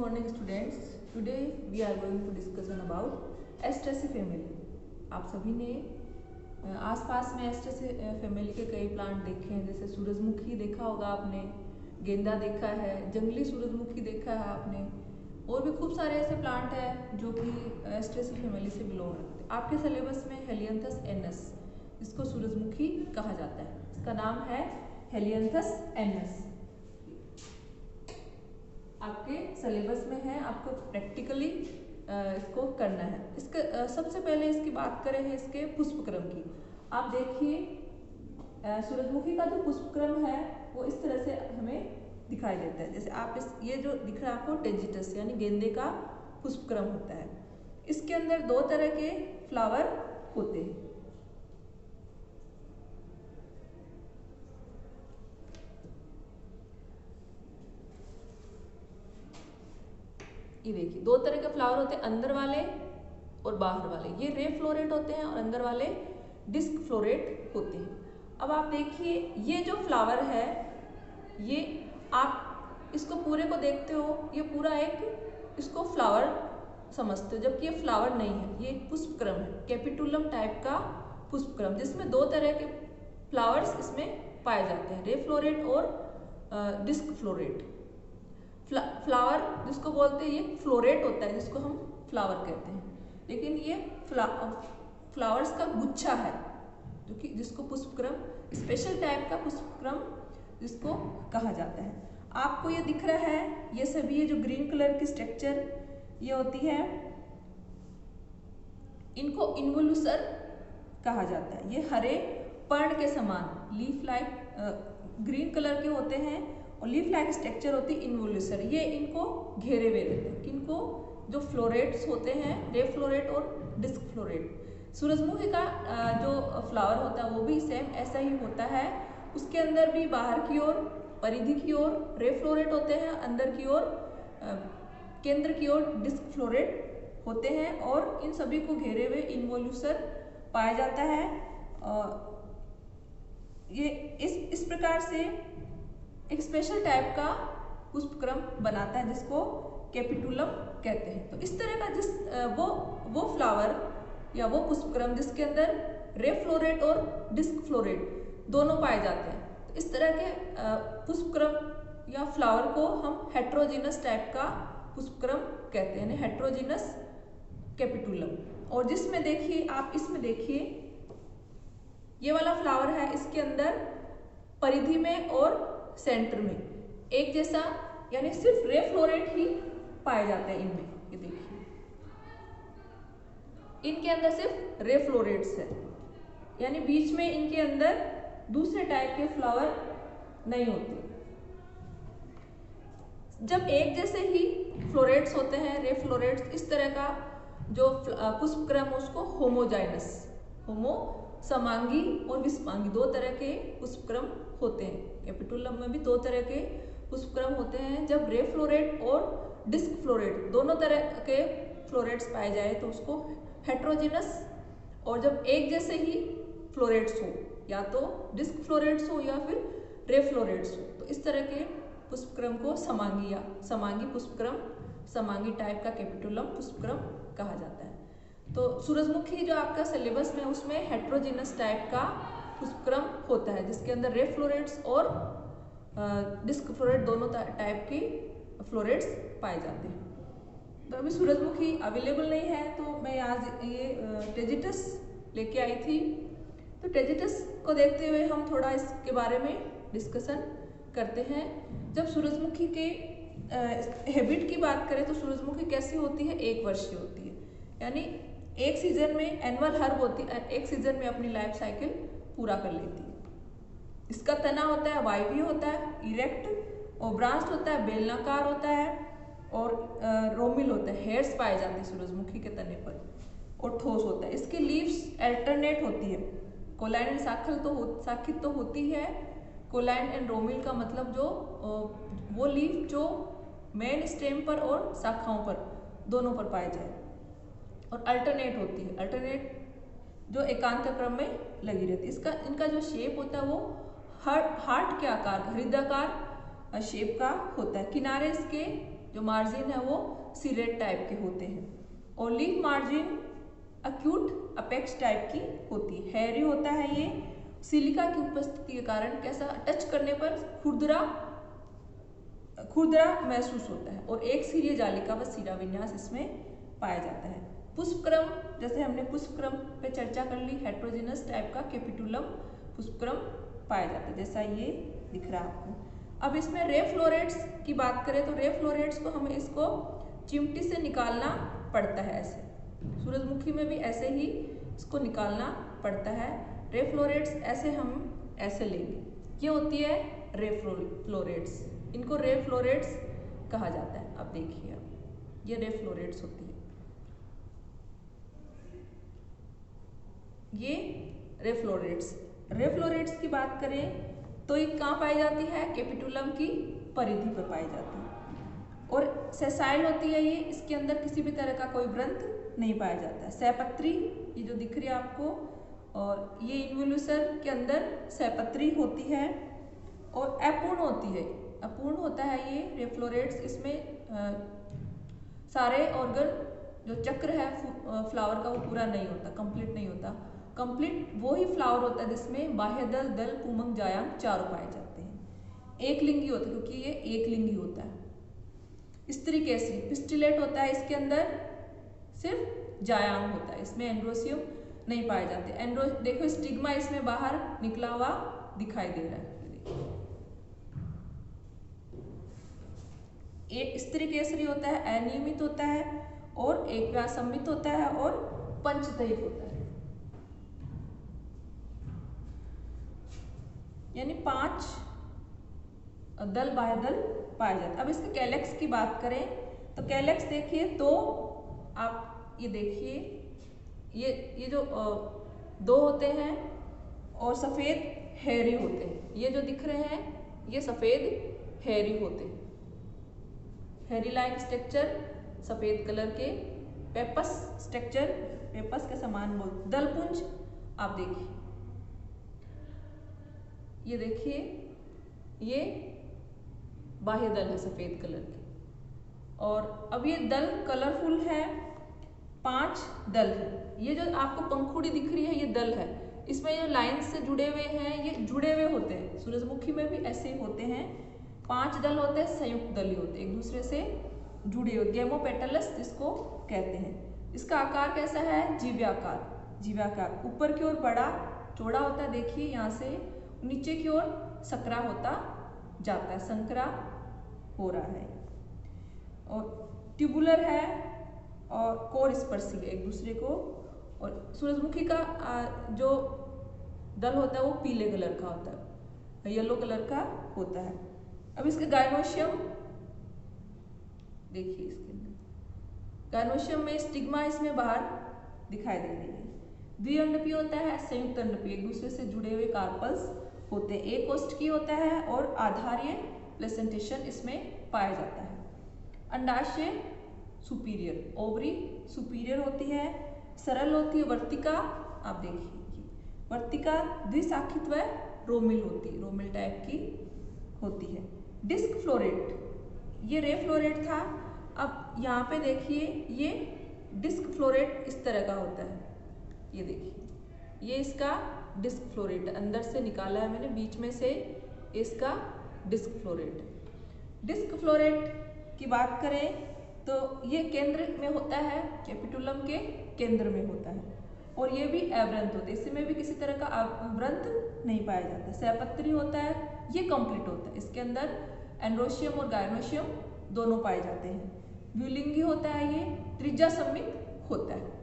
morning students. Today we are going to discussion about Astraceae family. आप सभी ने आसपास में Astraceae family के कई प्लांट देखे हैं, जैसे सूरजमुखी देखा होगा आपने, गेंदा देखा है, जंगली सूरजमुखी देखा है आपने, और भी खूब सारे ऐसे प्लांट हैं जो कि Astraceae family से बिलोंग करते हैं। आपके सिलेबस में हेलियंथस एनस, इसको सूरजमुखी कहा जाता है, इसका नाम है हेलियंथस एनस। आपके सिलेबस में है, आपको प्रैक्टिकली इसको करना है। इसके सबसे पहले इसकी बात करें है इसके पुष्पक्रम की। आप देखिए सूरजमुखी का जो पुष्पक्रम है वो इस तरह से हमें दिखाई देता है। जैसे आप ये जो दिख रहा है आपको टेजिटस यानी गेंदे का पुष्पक्रम होता है। इसके अंदर दो तरह के फ्लावर होते हैं। ये देखिए दो तरह के फ्लावर होते हैं, अंदर वाले और बाहर वाले। ये रे फ्लोरेट होते हैं और अंदर वाले डिस्क फ्लोरेट होते हैं। अब आप देखिए ये जो फ्लावर है, ये आप इसको पूरे को देखते हो, ये पूरा एक इसको फ्लावर समझते हो, जबकि ये फ्लावर नहीं है, ये एक पुष्पक्रम है, कैपिटुलम टाइप का पुष्पक्रम, जिसमें दो तरह के फ्लावर्स इसमें पाए जाते हैं, रे फ्लोरेट और डिस्क फ्लोरेट। फ्लावर जिसको बोलते हैं ये फ्लोरेट होता है, जिसको हम फ्लावर कहते हैं, लेकिन ये फ्लावर्स का गुच्छा है, जो कि जिसको पुष्पक्रम, स्पेशल टाइप का पुष्पक्रम जिसको कहा जाता है। आपको ये दिख रहा है, ये सभी ये जो ग्रीन कलर की स्ट्रक्चर ये होती है, इनको इन्वोल्यूसर कहा जाता है। ये हरे पर्ण के समान लीफ लाइक ग्रीन कलर के होते हैं और लीफ लाइक स्ट्रक्चर होती है इन्वोल्यूसर। ये इनको घेरे हुए रहते हैं, किनको, जो फ्लोरेट्स होते हैं, रे फ्लोरेट और डिस्क फ्लोरेट। सूरजमुखी का जो फ्लावर होता है वो भी सेम ऐसा ही होता है। उसके अंदर भी बाहर की ओर, परिधि की ओर रे फ्लोरेट होते हैं, अंदर की ओर, केंद्र की ओर डिस्क फ्लोरेट होते हैं, और इन सभी को घेरे हुए इन्वोल्यूसर पाया जाता है। ये इस प्रकार से एक स्पेशल टाइप का पुष्पक्रम बनाता है, जिसको कैपिटुलम कहते हैं। तो इस तरह का जिस वो फ्लावर या वो पुष्पक्रम जिसके अंदर रे फ्लोरेट और डिस्क फ्लोरेट दोनों पाए जाते हैं, तो इस तरह के पुष्पक्रम या फ्लावर को हम हेट्रोजीनस टाइप का पुष्पक्रम कहते हैं, हेट्रोजीनस कैपिटुलम। और जिसमें देखिए आप इसमें देखिए ये वाला फ्लावर है, इसके अंदर परिधि में और सेंटर में एक जैसा, यानी सिर्फ रे फ्लोरेट ही पाए जाते हैं इनमें। ये देखिए इनके अंदर सिर्फ रे फ्लोरेट्स है, यानी बीच में इनके अंदर दूसरे टाइप के फ्लावर नहीं होते। जब एक जैसे ही फ्लोरेट्स होते हैं, रे फ्लोरेट्स, इस तरह का जो पुष्पक्रम उसको होमोजाइनस, होमो समांगी और विषमांगी दो तरह के पुष्पक्रम होते हैं। कैपिटुलम में भी दो तरह के पुष्पक्रम होते हैं। जब रे फ्लोरेट और डिस्क फ्लोरेट दोनों तरह के फ्लोरेट्स पाए जाए तो उसको हेट्रोजीनस, और जब एक जैसे ही फ्लोरेट्स हो, या तो डिस्क फ्लोरेट्स हो या फिर रे फ्लोरेट्स हो, तो इस तरह के पुष्पक्रम को समांगी या समांगी पुष्पक्रम, समांगी टाइप का कैपिटुलम पुष्पक्रम कहा जाता है। तो सूरजमुखी जो आपका सिलेबस में उसमें हेट्रोजीनस टाइप का पुष्पक्रम होता है, जिसके अंदर रे फ्लोरेट्स और डिस्क फ्लोरेट दोनों टाइप की फ्लोरेट्स पाए जाते हैं। तो अभी सूरजमुखी अवेलेबल नहीं है, तो मैं आज ये टेजिटस लेके आई थी। तो टेजिटस को देखते हुए हम थोड़ा इसके बारे में डिस्कशन करते हैं। जब सूरजमुखी के हैबिट की बात करें तो सूरजमुखी कैसी होती है, एक वर्षीय होती है, यानी एक सीजन में एनुअल हर्ब होती है, एक सीजन में अपनी लाइफ साइकिल पूरा कर लेती है। इसका तना होता है वायवीय होता है, इरेक्ट, और ब्रांच्ड होता है, बेलनाकार होता है, और रोमिल होता है, हेयर्स पाए जाते हैं सूरजमुखी के तने पर, और ठोस होता है। इसकी लीव्स अल्टरनेट होती है, कोलाइन एंड शाखित तो होती है। कोलाइन एंड रोमिल का मतलब जो वो लीफ जो मेन स्टेम पर और शाखाओं पर दोनों पर पाए जाए, और अल्टरनेट होती है, अल्टरनेट जो एकांत क्रम में लगी रहती है। इनका जो शेप होता है वो हार्ट के आकार, हृदयाकार शेप का होता है। किनारे इसके जो मार्जिन है वो सीरेट टाइप के होते हैं। और leaf margin acute apex type की होती है, हेयरी होता है ये। सिलिका की उपस्थिति के कारण कैसा, टच करने पर खुरदरा महसूस होता है। और एक सिरीय जालिका व सिरा विन्यास इसमें पाया जाता है। पुष्पक्रम, जैसे हमने पुष्पक्रम पे चर्चा कर ली, हेट्रोजिनस टाइप का कैपिटुलम पुष्पक्रम पाया जाता है, जैसा ये दिख रहा है आपको। अब इसमें रे फ्लोरेट्स की बात करें तो रे फ्लोरेट्स को हमें इसको चिमटी से निकालना पड़ता है, ऐसे। सूरजमुखी में भी ऐसे ही इसको निकालना पड़ता है। रे फ्लोरेट्स ऐसे हम ऐसे लेंगे, ये होती है रे फ्लोरेट्स, इनको रे फ्लोरेट्स कहा जाता है। अब देखिए, अब ये रे फ्लोरेट्स होती है, ये रे फ्लोरेट्स। रे फ्लोरेट्स की बात करें तो ये कहाँ पाई जाती है, कैपिटुलम की परिधि पर पाई जाती है। और सेसाइल होती है ये, इसके अंदर किसी भी तरह का कोई ग्रंथ नहीं पाया जाता है। सहपत्री, ये जो दिख रही है आपको, और ये इन्वोल्यूशन के अंदर सहपत्री होती है। और अपूर्ण होती है, अपूर्ण होता है ये रे फ्लोरेट्स। इसमें सारे ऑर्गन, जो चक्र है फ्लावर का, वो पूरा नहीं होता, कंप्लीट नहीं होता। कंप्लीट वो ही फ्लावर होता है जिसमें बाह्य दल, दल, पुमंग, जायांग चारों पाए जाते हैं। एक लिंगी होता है, क्योंकि ये एक लिंगी होता है। स्त्री केसरी पिस्टिलेट होता है, इसके अंदर सिर्फ जायांग होता है, इसमें एंड्रोसियम नहीं पाए जाते। देखो स्टिग्मा इसमें बाहर निकला हुआ दिखाई दे रहा है। एक स्त्री केसरी होता है, अनियमित होता है, और एक व्यासम्मित होता है, और पंचतहित होता है, यानी 5 दल, बाह्य दल पाए जाते हैं। अब इसके कैलेक्स की बात करें तो कैलेक्स देखिए, तो आप ये देखिए, ये जो 2 होते हैं और सफेद हेयरी होते हैं। ये जो दिख रहे हैं ये सफेद हेयरी होते हैं, हेयरी लाइक स्ट्रक्चर, सफेद कलर के। पेपस स्ट्रक्चर, पेपस के समान बोलते। दलपुंज आप देखिए, ये देखिए, ये बाह्य दल है सफेद कलर के। और अब ये दल कलरफुल है, 5 दल है। ये जो आपको पंखुड़ी दिख रही है ये दल है, इसमें ये लाइन से जुड़े हुए हैं, ये जुड़े हुए होते हैं। सूरजमुखी में भी ऐसे ही होते हैं, 5 दल होते हैं, संयुक्त दल ही होते हैं, एक दूसरे से जुड़े हुए, गेमोपेटलस जिसको कहते हैं। इसका आकार कैसा है, जीव्याकार, जीव्याकार। ऊपर की ओर बड़ा चौड़ा होता है, देखिए यहाँ से नीचे की ओर सकरा होता जाता है, संकरा हो रहा है। और ट्यूबुलर है और कोर स्पर्शी है एक दूसरे को। और सूरजमुखी का जो दल होता है वो पीले कलर का होता है, येलो कलर का होता है। अब इसके गायनोशियम देखिए, इसके अंदर गायनोशियम में स्टिग्मा इसमें बाहर दिखाई दे रही है। द्विअंडपीय होता है, संयुक्त अंडपीय, एक दूसरे से जुड़े हुए कार्पल्स होते हैं। एक कोष्ठकीय होता है और आधार्य प्लेसेंटेशन इसमें पाया जाता है। अंडाशय सुपीरियर, ओवरी सुपीरियर होती है, सरल होती है। वर्तिका आप देखिए, वर्तिका द्विशाखित व रोमिल होती है, रोमिल टाइप की होती है। डिस्क फ्लोरेट, ये रे फ्लोरेट था। अब यहाँ पे देखिए, ये डिस्क फ्लोरेट इस तरह का होता है, ये देखिए, ये इसका डिस्क फ्लोरेट अंदर से निकाला है मैंने, बीच में से इसका डिस्क फ्लोरेट। डिस्क फ्लोरेट की बात करें तो ये केंद्र में होता है, कैपिटुलम के केंद्र में होता है। और ये भी अवृंत होते हैं, इसमें भी किसी तरह का अवृंत नहीं पाया जाता। सहपत्री होता है, ये कंप्लीट होता है, इसके अंदर एंड्रोशियम और गायनोशियम दोनों पाए जाते हैं। द्विलिंगी होता है, ये त्रिज्या सम्मित होता है।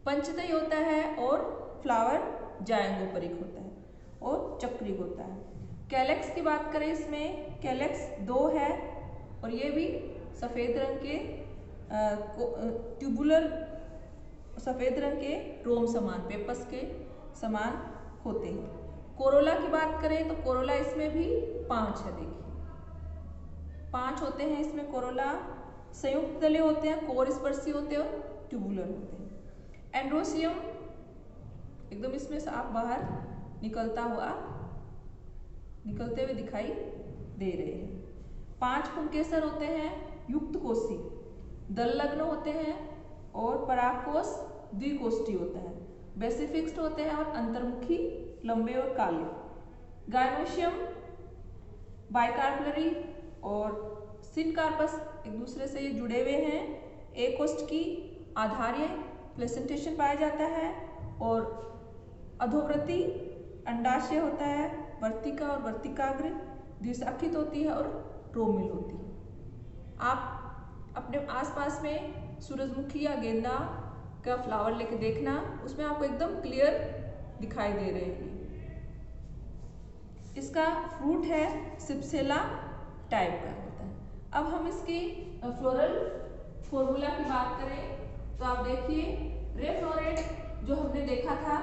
पंचतई होता है और फ्लावर जायंगोपरिक होता है और चक्री होता है। कैलेक्स की बात करें, इसमें कैलेक्स 2 है और ये भी सफेद रंग के ट्यूबुलर, सफेद रंग के रोम समान, पेपस के समान होते हैं। कोरोला की बात करें तो कोरोला इसमें भी 5 है, देखिए 5 होते हैं इसमें कोरोला। संयुक्त दले होते हैं, कोर स्पर्शी होते हैं और ट्यूबुलर होते हैं। एंड्रोसियम एकदम इसमें साफ बाहर निकलते हुए दिखाई दे रहे हैं। 5 पुंकेसर होते हैं युक्त कोषी, दल लग्न होते हैं और परागकोश द्विकोष्ठी होता है, बेसिफिक्स्ड होते हैं और अंतर्मुखी, लंबे और काले। गायनोशियम बाइकार्पलरी और सिनकार्पस एक दूसरे से ये जुड़े हुए हैं। एक कोष्ठ की आधार्य प्लेसेंटेशन पाया जाता है और अधोवृत्ति अंडाशय होता है, वर्तिका और वर्तिकाग्र द्विशाखित होती है और रोमिल होती है। आप अपने आसपास में सूरजमुखी या गेंदा का फ्लावर लेके देखना, उसमें आपको एकदम क्लियर दिखाई दे रहे हैं। इसका फ्रूट है सिप्सेला टाइप का होता है। अब हम इसकी फ्लोरल फॉर्मूला की बात करें तो आप देखिए रे फ्लोरेट जो हमने देखा था,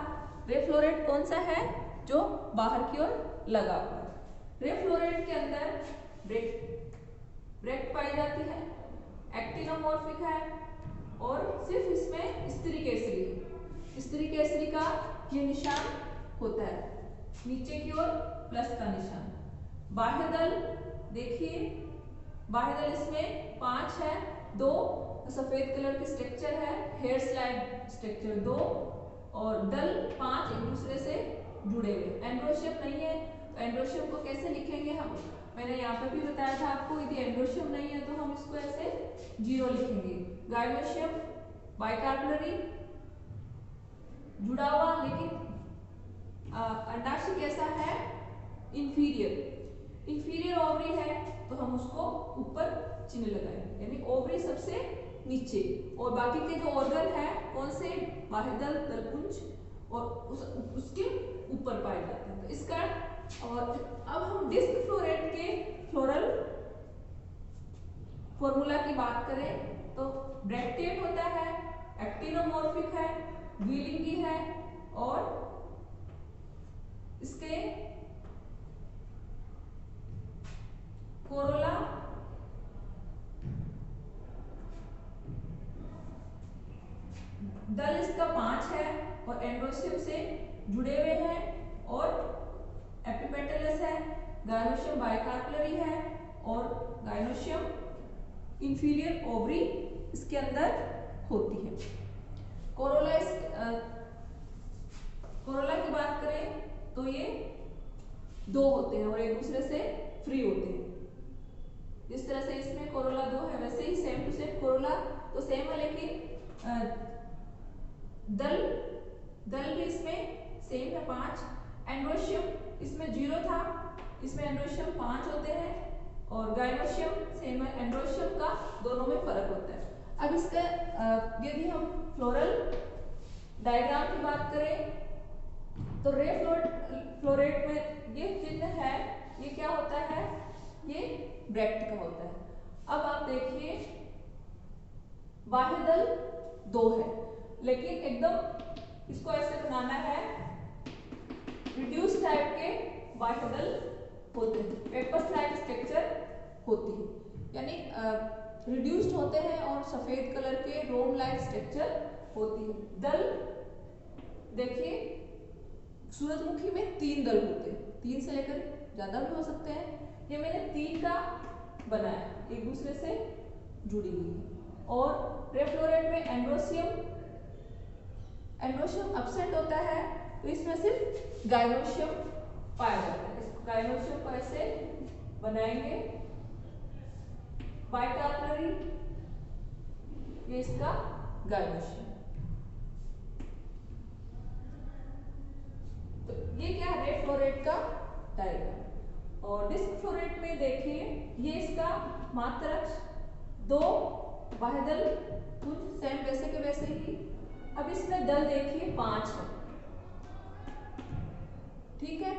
रे फ्लोरेट कौन सा है, जो बाहर की ओर लगा हुआ है। रे फ्लोरेट के अंदर ब्रेक पाई जाती है, एक्टिनोमॉर्फिक है और सिर्फ इसमें स्त्री केसरी का ये निशान होता है, नीचे की ओर प्लस का निशान। बाह्य दल देखिए, बाह्य दल इसमें 5 है, 2 सफेद कलर के स्ट्रक्चर है, हेयर स्लाइड स्ट्रक्चर 2 और दल 5 एक दूसरे से जुड़े हुए। एंड्रोशियम नहीं है तो एंड्रोशियम को कैसे लिखेंगे हम, मैंने यहाँ पर भी बताया था आपको, यदि एंड्रोशियम नहीं है तो हम इसको ऐसे 0 लिखेंगे। गायनोशियम बाइकार्पलरी जुड़ा हुआ, लेकिन अंडाशय कैसा है, इंफीरियर ओवरी है तो हम उसको ऊपर चिन्ह लगाएंगे, यानी ओवरी सबसे नीचे और बाकी के जो ऑर्गन है कौन से, बाह्यदल, दलपुंज और उसके ऊपर पाए जाते हैं। तो इसका और अब हम डिस्क फ्लोरेट के फ्लोरल फॉर्मूला की बात करें तो ब्रैक्टेट होता है, एक्टिनोमॉर्फिक है, द्विलिंगी है और इसके कोरोला दल इसका 5 है और एंड्रोशियम से जुड़े हुए हैं और एपिपेटलस है, गायनोशियम बाइकार्पलरी है और गायनोशियम इंफीरियर ओवरी इसके अंदर होती है। कोरोला की बात करें तो ये 2 होते हैं और एक दूसरे से फ्री होते हैं। जिस तरह से इसमें कोरोला 2 है वैसे ही सेम टू सेम कोरोला तो सेम है, लेकिन दल भी इसमें सेम है 5। एंड्रोशियम इसमें 0 था, इसमें एंड्रोशियम 5 होते हैं और गायनोशियम सेम है, एंड्रोशियम का दोनों में फर्क होता है। अब इसका यदि हम फ्लोरल डायग्राम की बात करें तो रे फ्लोरेट में ये चिन्ह है, ये क्या होता है, ये ब्रैक्ट का होता है। अब आप देखिए बाह्य दल 2 है, लेकिन एकदम इसको ऐसे बनाना है, रिड्यूस टाइप के बाह्य दल होते हैं, पेपर स्लाइड स्ट्रक्चर होती है, यानी रिड्यूस्ड होते हैं और सफेद कलर के रोम लाइक स्ट्रक्चर होती है। दल देखिए सूरजमुखी में 3 दल होते हैं, 3 से लेकर ज्यादा भी हो सकते हैं, ये मैंने 3 का बनाया, एक दूसरे से जुड़ी हुई है। और रे फ्लोरेट में एंड्रोशियम एब्सेंट होता है तो इसमें सिर्फ गायनोशियम पाया जाता है। इसको गायनोशियम को ऐसे बनाएंगे, बाइकार्पलरी ये इसका गायनोशियम। तो ये क्या है, रे फ्लोरेट का डायग्राम। और डिस्क फ्लोरेट में देखिए ये इसका मात्र अक्ष 2 बाह्यदल कुछ सेम वैसे के वैसे ही। अब इसमें दल देखिए 5 है, ठीक है,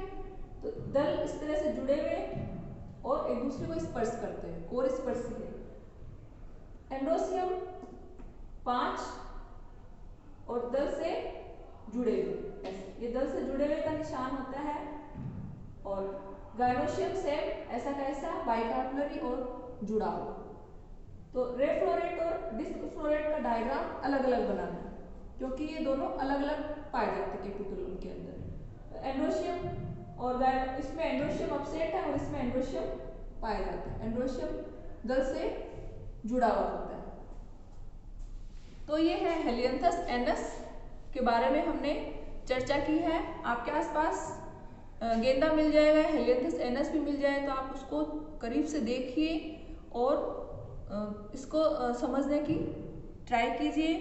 तो दल इस तरह से जुड़े हुए और एक दूसरे को स्पर्श करते हैं, कोर स्पर्शी है। एंड्रोशियम 5 और दल से जुड़े हुए, ऐसे ये दल से जुड़े हुए का निशान होता है। और गायनोशियम सेम ऐसा कैसा बाइकार्पलरी और जुड़ा हुआ। तो रे फ्लोरेट और डिस्क फ्लोरेट का डायग्राम अलग अलग बनाना है क्योंकि ये दोनों अलग अलग पाए जाते हैं कैपिटुलम के अंदर। एंड्रोशियम और इसमें एंड्रोशियम अपसेट है और इसमें एंड्रोशियम पाए जाते हैं, एंड्रोशियम दल से जुड़ा हुआ होता है। तो ये है हेलियंथस एनस के बारे में हमने चर्चा की है। आपके आसपास गेंदा मिल जाएगा, हेलियंथस एनस भी मिल जाए तो आप उसको करीब से देखिए और इसको समझने की ट्राई कीजिए।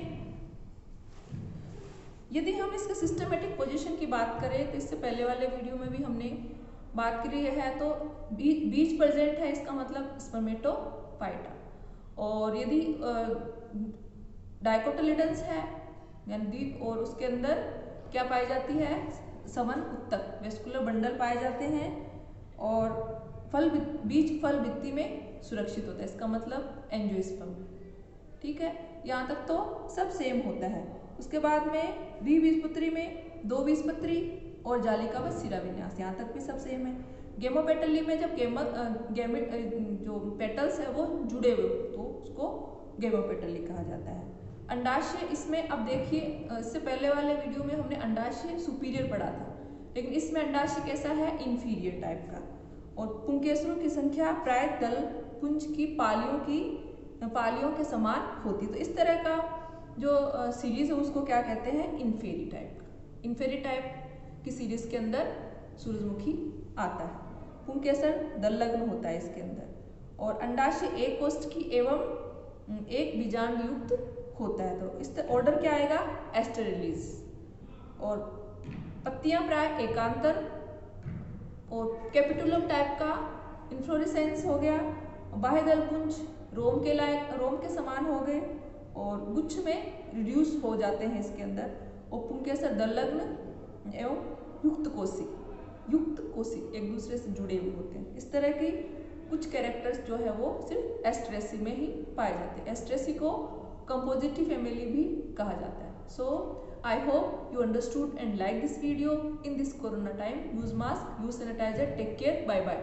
यदि हम इसके सिस्टमेटिक पोजीशन की बात करें तो इससे पहले वाले वीडियो में भी हमने बात करी है, तो बीज प्रेजेंट है, इसका मतलब स्पर्मेटोफाइटा। और यदि डाइकोटिलिडन्स है यानी द्वीप, और उसके अंदर क्या पाई जाती है, सवन उत्तक वेस्कुलर बंडल पाए जाते हैं और बीज फल भित्ति में सुरक्षित होता है, इसका मतलब एंजियोस्पर्म। ठीक है, यहाँ तक तो सब सेम होता है। उसके बाद में द्विबीजपत्री में 2 बीजपत्री और जालिका व सिरा विन्यास, यहाँ तक भी सब सेम है। गेमोपेटली में जब गैमेट जो पेटल्स है वो जुड़े हुए तो उसको गेमोपेटली कहा जाता है। अंडाशय, इसमें अब देखिए इससे पहले वाले वीडियो में हमने अंडाशय सुपीरियर पढ़ा था, लेकिन इसमें अंडाशय कैसा है, इंफीरियर टाइप का। और पुंकेसरों की संख्या प्राय दल पुंज की पालियों के समान होती है। तो इस तरह का जो सीरीज है उसको क्या कहते हैं, इन्फेरी टाइप। इन्फेरी टाइप की सीरीज के अंदर सूरजमुखी आता है। पुंकेसर दल लग्न होता है इसके अंदर। और अंडाशय एक कोष्ठ की एवं एक बीजांड युक्त होता है। तो इस ऑर्डर क्या आएगा, एस्टेरिलीज। और पत्तियां प्राय एकांतर और कैपिटुलम टाइप का इन्फ्लोरेसेंस हो गया। बाह्य दल पुंज रोम के समान हो गए और गुच्छ में रिड्यूस हो जाते हैं इसके अंदर। और पुंकेसर दल लग्न एवं युक्त कोशी एक दूसरे से जुड़े हुए होते हैं। इस तरह की कुछ कैरेक्टर्स जो है वो सिर्फ एस्ट्रेसी में ही पाए जाते हैं। एस्ट्रेसी को कंपोजिटिव फैमिली भी कहा जाता है। So I hope you understood and like this video. In this corona time, use mask, use sanitizer, take care, bye bye.